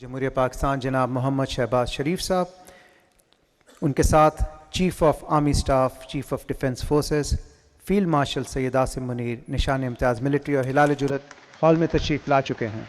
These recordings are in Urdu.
جمہوریہ پاکستان جناب محمد شہباز شریف صاحب، ان کے ساتھ chief of army staff, chief of defence forces field marshal Syed Asim Munir, Nishan Imtiaz military اور ہلال جرت ہال میں تشریف لا چکے ہیں۔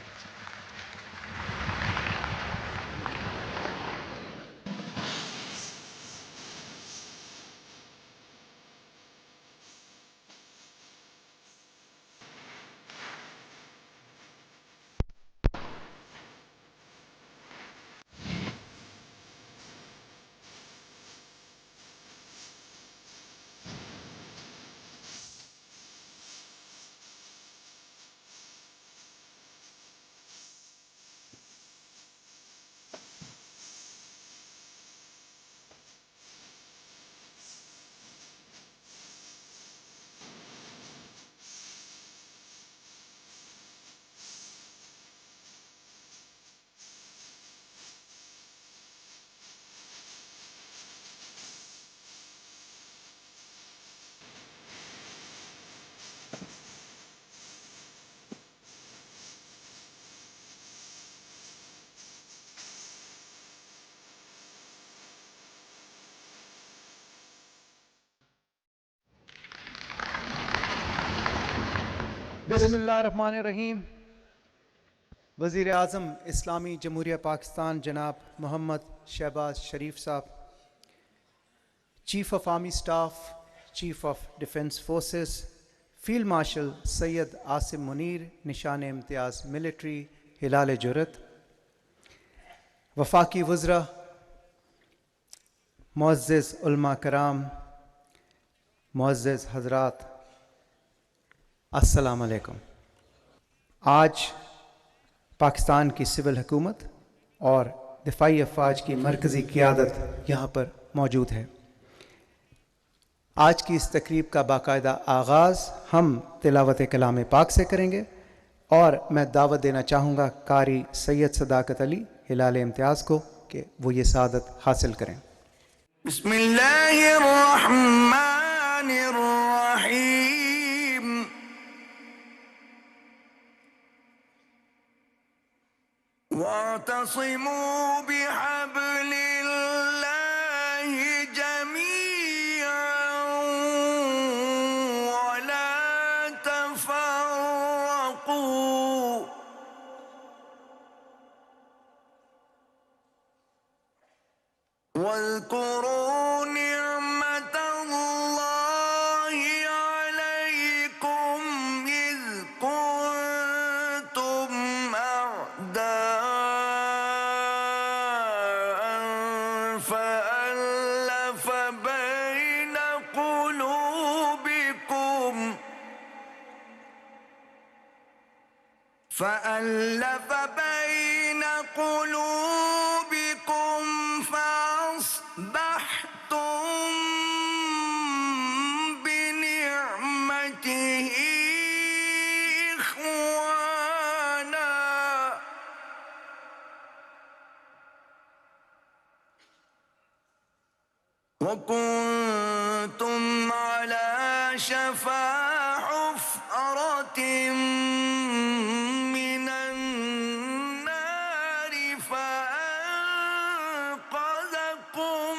بسم اللہ الرحمن الرحیم۔ وزیر اعظم اسلامی جمہوریہ پاکستان جناب محمد شہباز شریف صاحب، chief of army staff, chief of defence forces field marshal Syed Asim Munir, Nishan Imtiaz military ہلال جرت، وفاقی وزراء، معزز علماء کرام، معزز حضرات، السلام علیکم۔ آج پاکستان کی سول حکومت اور دفاعی افواج کی مرکزی قیادت یہاں پر موجود ہے۔ آج کی اس تقریب کا باقاعدہ آغاز ہم تلاوت کلام پاک سے کریں گے، اور میں دعوت دینا چاہوں گا قاری سید صداقت علی ہلال امتیاز کو کہ وہ یہ سعادت حاصل کریں۔ بسم اللہ الرحمن الرحیم۔ واعتصموا بحبل اللہ جميعا ولا تفرقوا واذكروا نعمة الله عليكم إذ كنتم أعداء فألف بين قلوبكم فأصبحتم بنعمته إخوانا وكنتم على شفا حفرة من النار فأنقذكم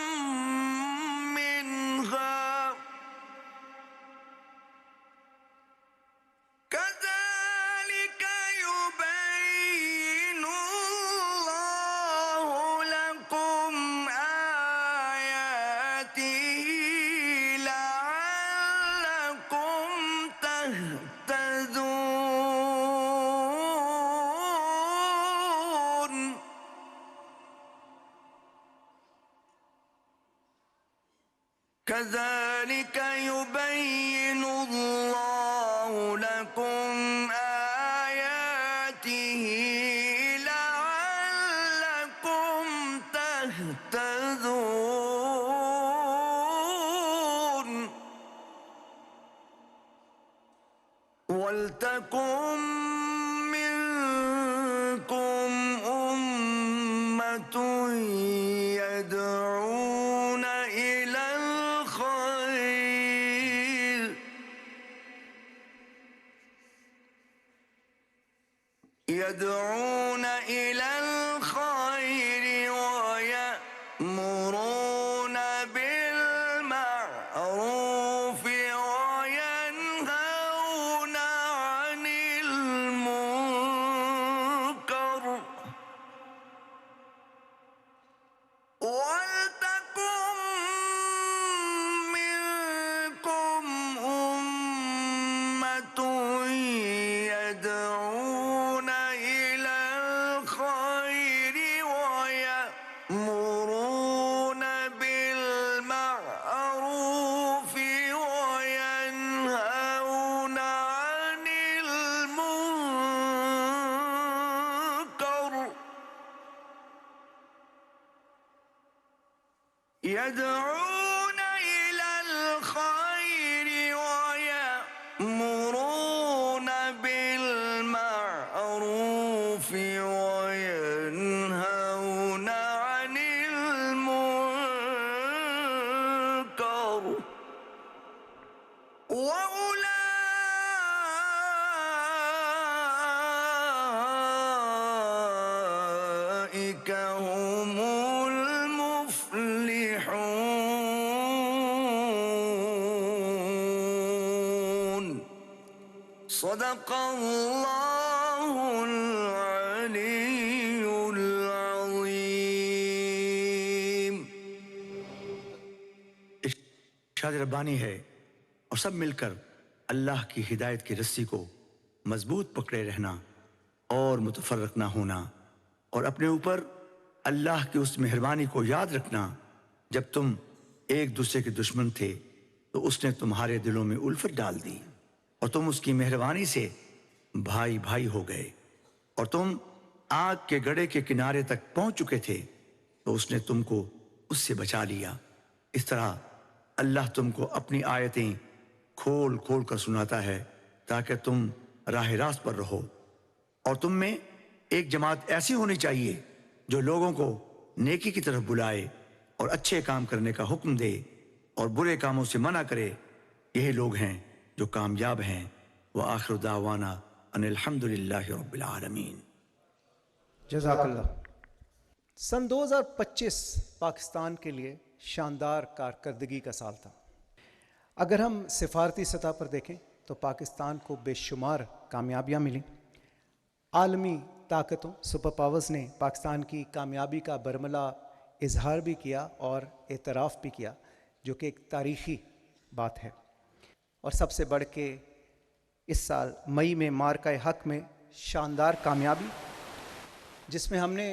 منها كذلك يبين الله لكم آياته لعلكم تهتدون كذلك يبين الله لكم آياته لعلكم تهتدون ولتكن منكم أمة يدعون إلى الخير يدعون إلى الخير يدعون إلى الخير ويأمرون بالمعروف وينهون عن المنكر وأولئك هم المفلحون. صدق الله العلي العظيم. ارشاد ربانی ہے اور سب مل کر اللہ کی ہدایت کی رسی کو مضبوط پکڑے رہنا اور متفرق نہ ہونا، اور اپنے اوپر اللہ کی اس مہربانی کو یاد رکھنا جب تم ایک دوسرے کے دشمن تھے تو اس نے تمہارے دلوں میں الفت ڈال دی اور تم اس کی مہربانی سے بھائی بھائی ہو گئے، اور تم آگ کے گڑھے کے کنارے تک پہنچ چکے تھے تو اس نے تم کو اس سے بچا لیا۔ اس طرح اللہ تم کو اپنی آیتیں کھول کھول کر سناتا ہے تاکہ تم راہ راست پر رہو، اور تم میں ایک جماعت ایسی ہونی چاہیے جو لوگوں کو نیکی کی طرف بلائے اور اچھے کام کرنے کا حکم دے اور برے کاموں سے منع کرے۔ یہی لوگ ہیں جو کامیاب ہیں۔ وآخر دعوانا ان الحمد للہ رب العالمین۔ جزاک اللہ۔ سن 2025 پاکستان کے لیے شاندار کارکردگی کا سال تھا۔ اگر ہم سفارتی سطح پر دیکھیں تو پاکستان کو بے شمار کامیابیاں ملیں۔ عالمی طاقتوں سپر پاورز نے پاکستان کی کامیابی کا برملا اظہار بھی کیا اور اعتراف بھی کیا، جو کہ ایک تاریخی بات ہے۔ اور سب سے بڑھ کے اس سال مئی میں مارکہ حق میں شاندار کامیابی، جس میں ہم نے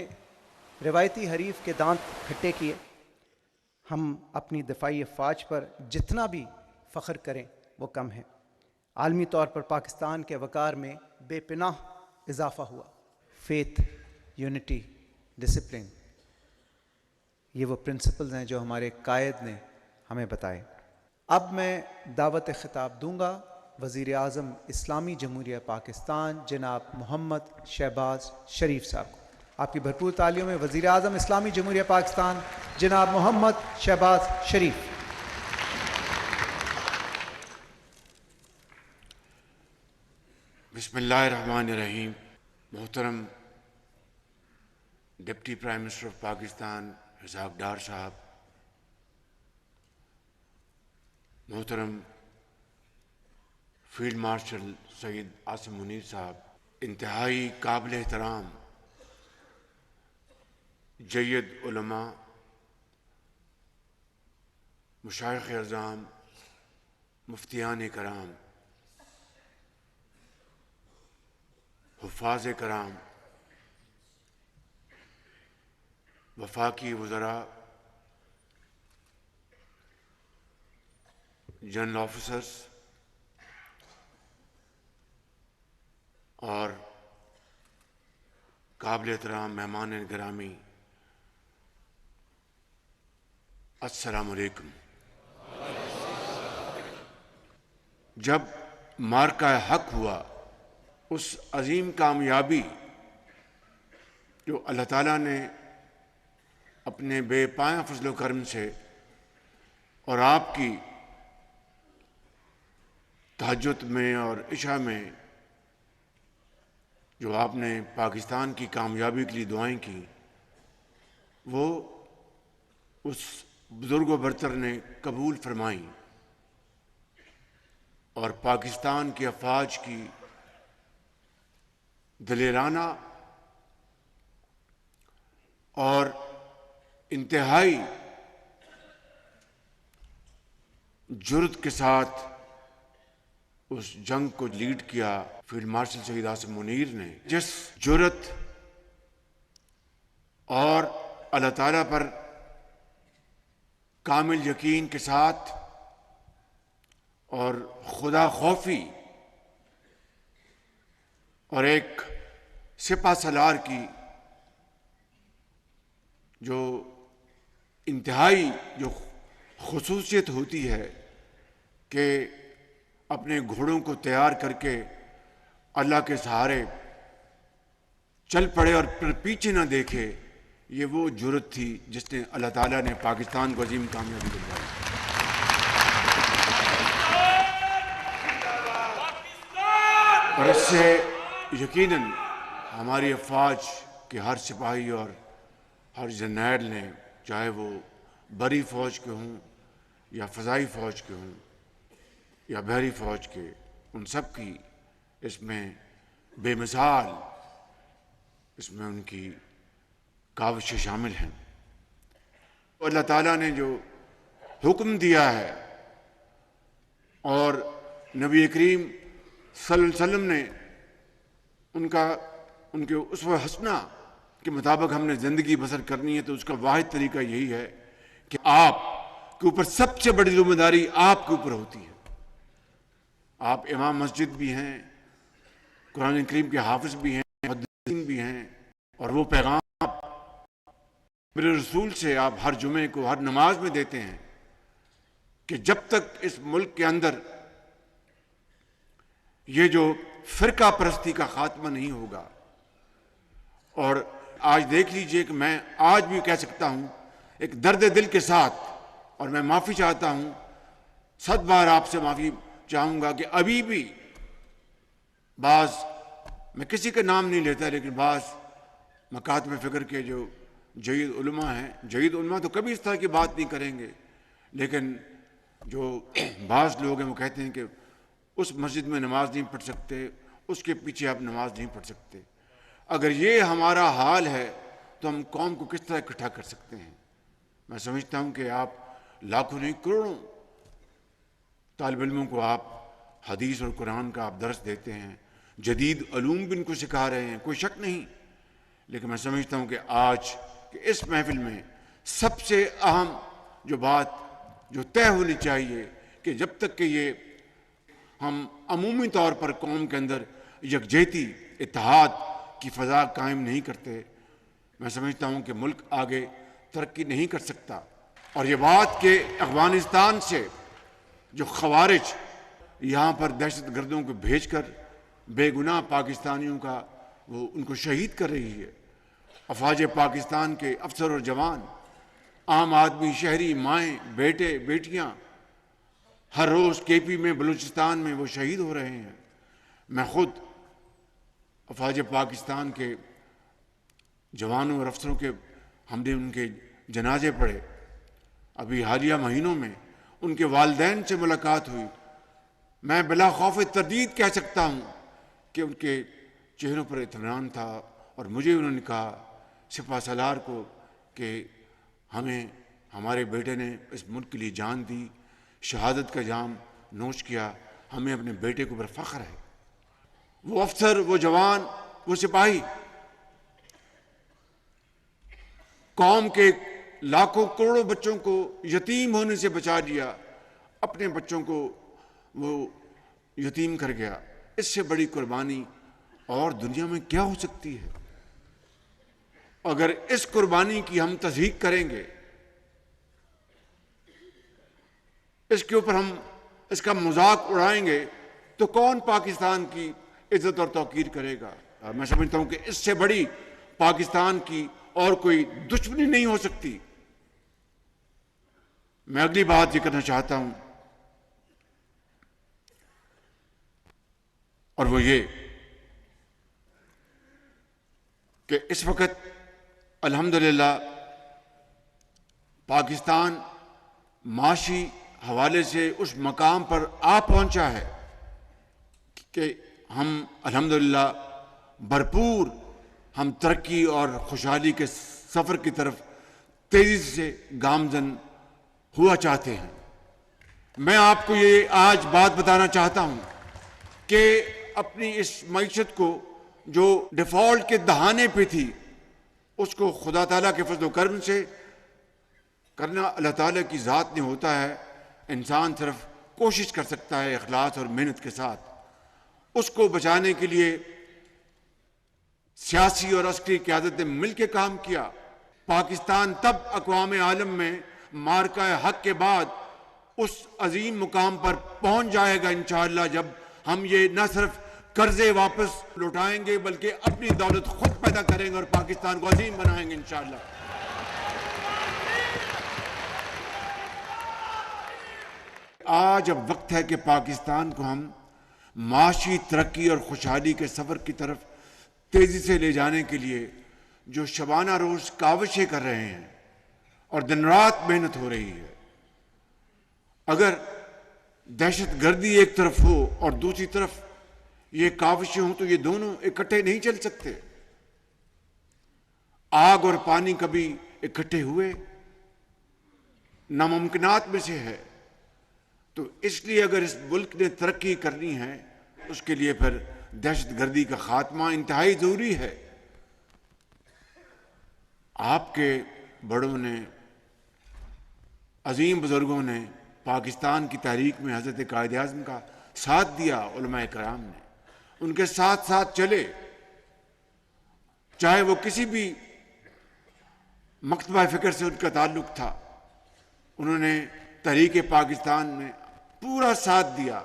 روایتی حریف کے دانت کھٹے کیے۔ ہم اپنی دفاعی افواج پر جتنا بھی فخر کریں وہ کم ہے۔ عالمی طور پر پاکستان کے وقار میں بے پناہ اضافہ ہوا۔ فیتھ، یونٹی، ڈسپلن، یہ وہ پرنسپلز ہیں جو ہمارے قائد نے ہمیں بتائے۔ اب میں دعوت خطاب دوں گا وزیر اعظم اسلامی جمہوریہ پاکستان جناب محمد شہباز شریف صاحب کو۔ آپ کی بھرپور تالیوں میں وزیر اعظم اسلامی جمہوریہ پاکستان جناب محمد شہباز شریف۔ بسم اللہ الرحمن الرحیم۔ محترم deputy prime minister of Pakistan Ishaq Dar صاحب، محترم فیلڈ مارشل سید عاصم منیر صاحب، انتہائی قابل احترام جید علماء، مشائخ اعظام، مفتیان کرام، حفاظ کرام، وفاقی وزراء، جنرل آفیسرز اور قابل احترام مہمان گرامی، السلام علیکم۔ جب مارکہ حق ہوا، اس عظیم کامیابی جو اللہ تعالیٰ نے اپنے بے پایہ فضل و کرم سے اور آپ کی تہجد میں اور عشاء میں جو آپ نے پاکستان کی کامیابی کے لیے دعائیں کی، وہ اس بزرگ و برتر نے قبول فرمائیں، اور پاکستان کی افواج کی دلیرانہ اور انتہائی جرأت کے ساتھ اس جنگ کو لیڈ کیا فیلڈ مارشل سید عاصم منیر نے۔ جس جرأت اور اللہ تعالیٰ پر کامل یقین کے ساتھ اور خدا خوفی اور ایک سپہ سالار کی جو انتہائی جو خصوصیت ہوتی ہے کہ اپنے گھوڑوں کو تیار کر کے اللہ کے سہارے چل پڑے اور پھر پیچھے نہ دیکھے، یہ وہ جرأت تھی جس نے اللہ تعالیٰ نے پاکستان کو عظیم کامیابی دلوائی۔ اور اس سے یقیناً ہماری افواج کے ہر سپاہی اور ہر جرنیل نے، چاہے وہ بری فوج کے ہوں یا فضائی فوج کے ہوں یا بحری فوج کے، ان سب کی اس میں بے مثال، اس میں ان کی کاوشیں شامل ہیں۔ اللہ تعالیٰ نے جو حکم دیا ہے اور نبی کریم صلی اللہ علیہ وسلم نے ان کے اسوہ حسنہ کے مطابق ہم نے زندگی بسر کرنی ہے، تو اس کا واحد طریقہ یہی ہے کہ آپ کے اوپر سب سے بڑی ذمہ داری آپ کے اوپر ہوتی ہے۔ آپ امام مسجد بھی ہیں، قرآن کریم کے حافظ بھی ہیں، محدثین بھی ہیں، اور وہ پیغام میرے رسول سے آپ ہر جمعے کو ہر نماز میں دیتے ہیں کہ جب تک اس ملک کے اندر یہ جو فرقہ پرستی کا خاتمہ نہیں ہوگا، اور آج دیکھ لیجئے کہ میں آج بھی کہہ سکتا ہوں ایک درد دل کے ساتھ، اور میں معافی چاہتا ہوں، 100 بار آپ سے معافی چاہوں گا کہ ابھی بھی بعض، میں کسی کا نام نہیں لیتا، لیکن بعض مکاتب فکر کے جو جید علماء ہیں، جید علماء تو کبھی اس طرح کی بات نہیں کریں گے، لیکن جو بعض لوگ ہیں وہ کہتے ہیں کہ اس مسجد میں نماز نہیں پڑھ سکتے، اس کے پیچھے آپ نماز نہیں پڑھ سکتے۔ اگر یہ ہمارا حال ہے تو ہم قوم کو کس طرح اکٹھا کر سکتے ہیں؟ میں سمجھتا ہوں کہ آپ لاکھوں نہیں کروڑوں طالب علموں کو آپ حدیث اور قرآن کا آپ درس دیتے ہیں، جدید علوم بھی ان کو سکھا رہے ہیں، کوئی شک نہیں، لیکن میں سمجھتا ہوں کہ آج کہ اس محفل میں سب سے اہم جو بات جو طے ہونی چاہیے کہ جب تک کہ یہ ہم عمومی طور پر قوم کے اندر یکجہتی، اتحاد کی فضا قائم نہیں کرتے، میں سمجھتا ہوں کہ ملک آگے ترقی نہیں کر سکتا۔ اور یہ بات کہ افغانستان سے جو خوارج یہاں پر دہشت گردوں کو بھیج کر بے گناہ پاکستانیوں کا وہ ان کو شہید کر رہی ہے، افواج پاکستان کے افسر اور جوان، عام آدمی، شہری، مائیں، بیٹے، بیٹیاں ہر روز کے پی میں، بلوچستان میں وہ شہید ہو رہے ہیں۔ میں خود افواج پاکستان کے جوانوں اور افسروں کے ہم نے ان کے جنازے پڑھے، ابھی حالیہ مہینوں میں ان کے والدین سے ملاقات ہوئی، میں بلا خوف تردید کہہ سکتا ہوں کہ ان کے چہروں پر اطمینان تھا، اور مجھے انہوں نے کہا سپہ سالار کو کہ ہمیں ہمارے بیٹے نے اس ملک کے لیے جان دی، شہادت کا جام نوش کیا، ہمیں اپنے بیٹے کے اوپر فخر ہے۔ وہ افسر، وہ جوان، وہ سپاہی قوم کے لاکھوں کروڑوں بچوں کو یتیم ہونے سے بچا لیا، اپنے بچوں کو وہ یتیم کر گیا۔ اس سے بڑی قربانی اور دنیا میں کیا ہو سکتی ہے؟ اگر اس قربانی کی ہم تصدیق کریں گے، اس کے اوپر ہم اس کا مذاق اڑائیں گے، تو کون پاکستان کی عزت اور توقیر کرے گا؟ اور میں سمجھتا ہوں کہ اس سے بڑی پاکستان کی اور کوئی دشمنی نہیں ہو سکتی۔ میں اگلی بات یہ کرنا چاہتا ہوں، اور وہ یہ کہ اس وقت الحمدللہ پاکستان معاشی حوالے سے اس مقام پر آ پہنچا ہے کہ ہم الحمدللہ بھرپور ہم ترقی اور خوشحالی کے سفر کی طرف تیزی سے گامزن ہوا چاہتے ہیں۔ میں آپ کو یہ آج بات بتانا چاہتا ہوں کہ اپنی اس معیشت کو جو ڈیفالٹ کے دہانے پہ تھی، اس کو خدا تعالیٰ کے فضل و کرم سے کرنا اللہ تعالیٰ کی ذات میں ہوتا ہے۔ انسان صرف کوشش کر سکتا ہے اخلاص اور محنت کے ساتھ۔ اس کو بچانے کے لیے سیاسی اور عسکری قیادت نے مل کے کام کیا، پاکستان تب اقوام عالم میں مارکہ حق کے بعد اس عظیم مقام پر پہنچ جائے گا انشاءاللہ، جب ہم یہ نہ صرف قرضے واپس لوٹائیں گے بلکہ اپنی دولت خود پیدا کریں گے اور پاکستان کو عظیم بنائیں گے انشاءاللہ۔ آج اب وقت ہے کہ پاکستان کو ہم معاشی ترقی اور خوشحالی کے سفر کی طرف تیزی سے لے جانے کے لیے جو شبانہ روز کاوشیں کر رہے ہیں اور دن رات محنت ہو رہی ہے، اگر دہشت گردی ایک طرف ہو اور دوسری طرف یہ کاوشیں ہوں تو یہ دونوں اکٹھے نہیں چل سکتے۔ آگ اور پانی کبھی اکٹھے ہوئے ناممکنات میں سے ہے، تو اس لیے اگر اس ملک نے ترقی کرنی ہے اس کے لیے پھر دہشت گردی کا خاتمہ انتہائی ضروری ہے۔ آپ کے بڑوں نے، عظیم بزرگوں نے پاکستان کی تحریک میں حضرت قائد اعظم کا ساتھ دیا، علماء کرام نے ان کے ساتھ ساتھ چلے، چاہے وہ کسی بھی مکتبہ فکر سے ان کا تعلق تھا، انہوں نے تحریک پاکستان میں پورا ساتھ دیا۔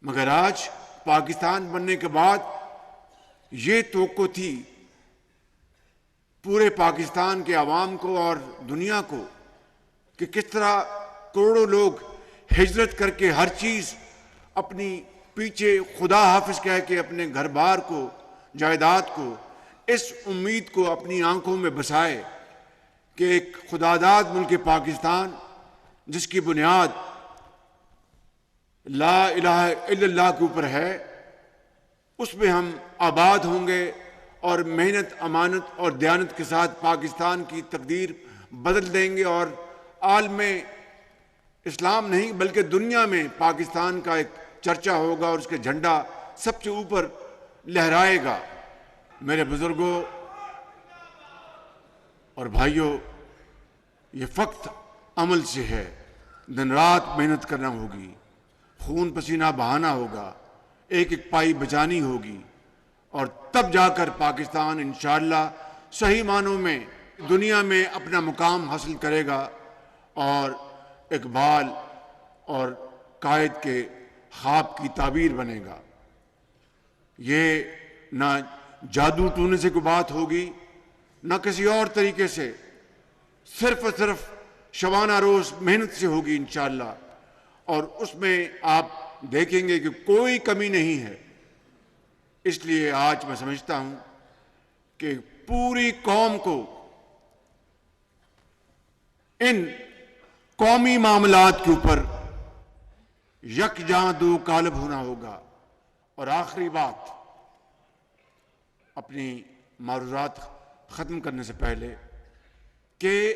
مگر آج پاکستان بننے کے بعد یہ توقع تھی پورے پاکستان کے عوام کو اور دنیا کو کہ کس طرح کروڑوں لوگ ہجرت کر کے ہر چیز اپنی پیچھے خدا حافظ کہہ کے اپنے گھر بار کو، جائیداد کو، اس امید کو اپنی آنکھوں میں بسائے کہ ایک خداداد ملک پاکستان جس کی بنیاد لا الہ الا اللہ کے اوپر ہے، اس میں ہم آباد ہوں گے اور محنت، امانت اور دیانت کے ساتھ پاکستان کی تقدیر بدل دیں گے، اور عالم اسلام نہیں بلکہ دنیا میں پاکستان کا ایک چرچا ہوگا اور اس کے جھنڈا سب سے اوپر لہرائے گا۔ میرے بزرگوں اور بھائیوں، یہ وقت عمل سے ہے، دن رات محنت کرنا ہوگی، خون پسینہ بہانا ہوگا، ایک ایک پائی بچانی ہوگی، اور تب جا کر پاکستان انشاءاللہ صحیح معنوں میں دنیا میں اپنا مقام حاصل کرے گا اور اقبال اور قائد کے خواب کی تعبیر بنے گا۔ یہ نہ جادو ٹونے سے کوئی بات ہوگی، نہ کسی اور طریقے سے، صرف اور صرف شبانہ روز محنت سے ہوگی انشاءاللہ، اور اس میں آپ دیکھیں گے کہ کوئی کمی نہیں ہے۔ اس لیے آج میں سمجھتا ہوں کہ پوری قوم کو ان قومی معاملات کے اوپر یکجاں دو قالب ہونا ہوگا۔ اور آخری بات، اپنی معروضات ختم کرنے سے پہلے، کہ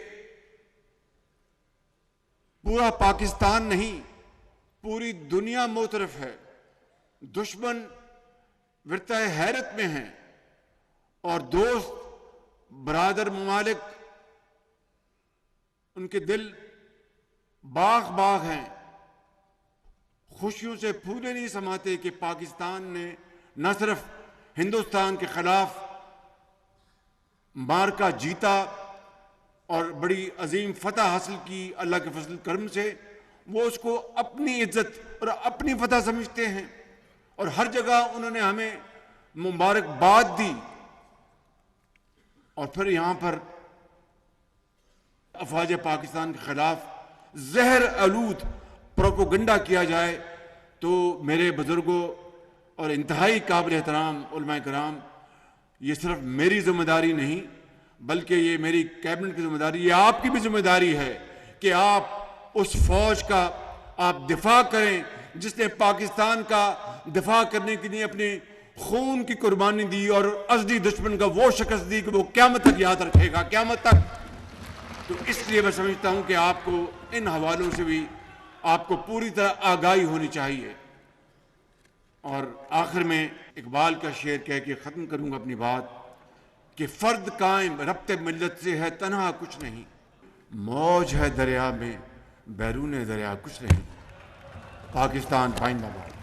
پورا پاکستان نہیں، پوری دنیا معترف ہے، دشمن ورطہ حیرت میں ہیں، اور دوست برادر ممالک ان کے دل باغ باغ ہیں، خوشیوں سے پھولے نہیں سماتے کہ پاکستان نے نہ صرف ہندوستان کے خلاف مارکا جیتا اور بڑی عظیم فتح حاصل کی اللہ کے فضل کرم سے، وہ اس کو اپنی عزت اور اپنی فتح سمجھتے ہیں، اور ہر جگہ انہوں نے ہمیں مبارکباد دی، اور پھر یہاں پر افواج پاکستان کے خلاف زہر آلود پروپیگنڈا کیا جائے تو میرے بزرگوں اور انتہائی قابل احترام علماء کرام، یہ صرف میری ذمہ داری نہیں بلکہ یہ میری کیبنٹ کی ذمہ داری، یہ آپ کی بھی ذمہ داری ہے کہ آپ اس فوج کا آپ دفاع کریں جس نے پاکستان کا دفاع کرنے کے لیے اپنے خون کی قربانی دی اور ازلی دشمن کا وہ شکست دی کہ وہ قیامت تک یاد رکھے گا، قیامت تک۔ تو اس لیے میں سمجھتا ہوں کہ آپ کو ان حوالوں سے بھی آپ کو پوری طرح آگاہی ہونی چاہیے۔ اور آخر میں اقبال کا شعر کہہ کے ختم کروں گا اپنی بات کہ فرد قائم ربط ملت سے ہے تنہا کچھ نہیں، موج ہے دریا میں بیرون دریا کچھ نہیں۔ پاکستان پائندہ باد۔